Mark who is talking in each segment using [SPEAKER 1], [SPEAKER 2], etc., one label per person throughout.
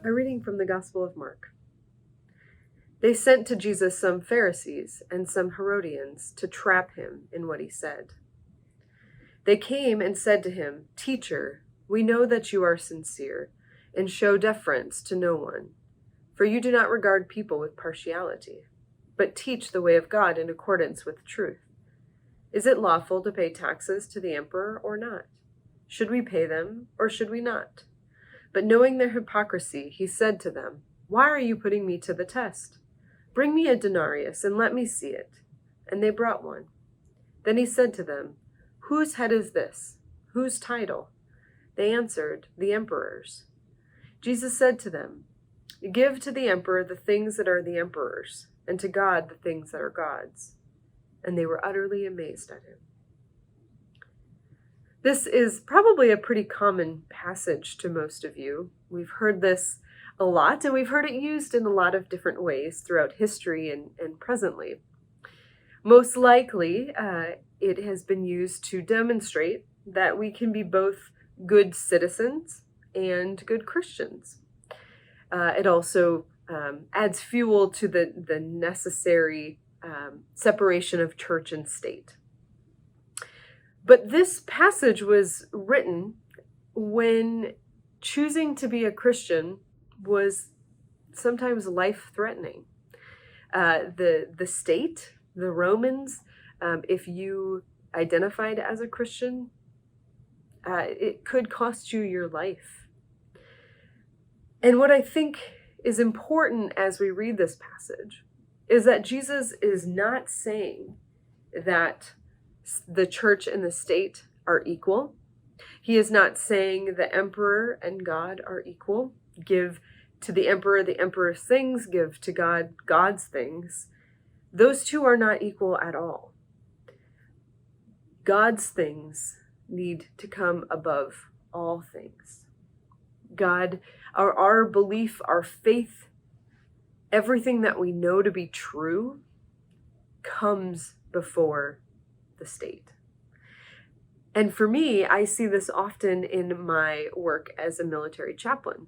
[SPEAKER 1] A reading from the Gospel of Mark. They sent to Jesus some Pharisees and some Herodians to trap him in what he said. They came and said to him, "Teacher, we know that you are sincere and show deference to no one, for you do not regard people with partiality, but teach the way of God in accordance with truth. Is it lawful to pay taxes to the emperor or not? Should we pay them or should we not?" But knowing their hypocrisy, he said to them, "Why are you putting me to the test? Bring me a denarius and let me see it." And they brought one. Then he said to them, "Whose head is this? Whose title?" They answered, "The emperor's." Jesus said to them, "Give to the emperor the things that are the emperor's, and to God the things that are God's." And they were utterly amazed at him. This is probably a pretty common passage to most of you. We've heard this a lot, and we've heard it used in a lot of different ways throughout history and presently. Most likely, it has been used to demonstrate that we can be both good citizens and good Christians. It also adds fuel to the necessary separation of church and state. But this passage was written when choosing to be a Christian was sometimes life-threatening. The state, the Romans, if you identified as a Christian, it could cost you your life. And what I think is important as we read this passage is that Jesus is not saying that the church and the state are equal. He is not saying the emperor and God are equal. Give to the emperor's things, give to God God's things. Those two are not equal at all. God's things need to come above all things. God, our belief, our faith, everything that we know to be true comes before the state. And for me, I see this often in my work as a military chaplain.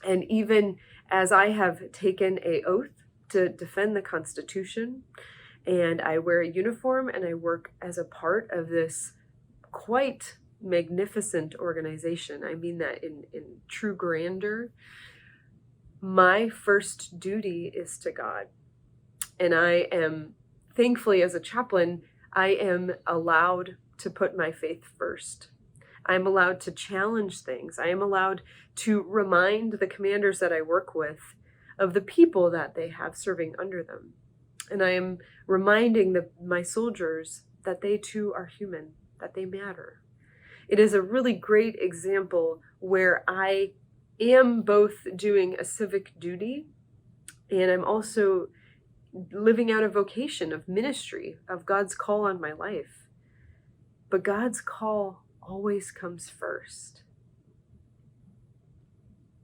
[SPEAKER 1] And even as I have taken an oath to defend the Constitution, and I wear a uniform and I work as a part of this quite magnificent organization, I mean that in true grandeur, my first duty is to God. And I am, thankfully as a chaplain, I am allowed to put my faith first. I'm allowed to challenge things. I am allowed to remind the commanders that I work with of the people that they have serving under them. And I am reminding my soldiers that they too are human, that they matter. It is a really great example where I am both doing a civic duty and I'm also living out a vocation of ministry, of God's call on my life. But God's call always comes first.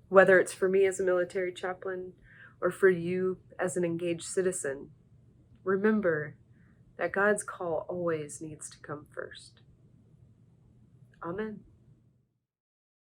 [SPEAKER 1] Whether it's for me as a military chaplain or for you as an engaged citizen, remember that God's call always needs to come first. Amen.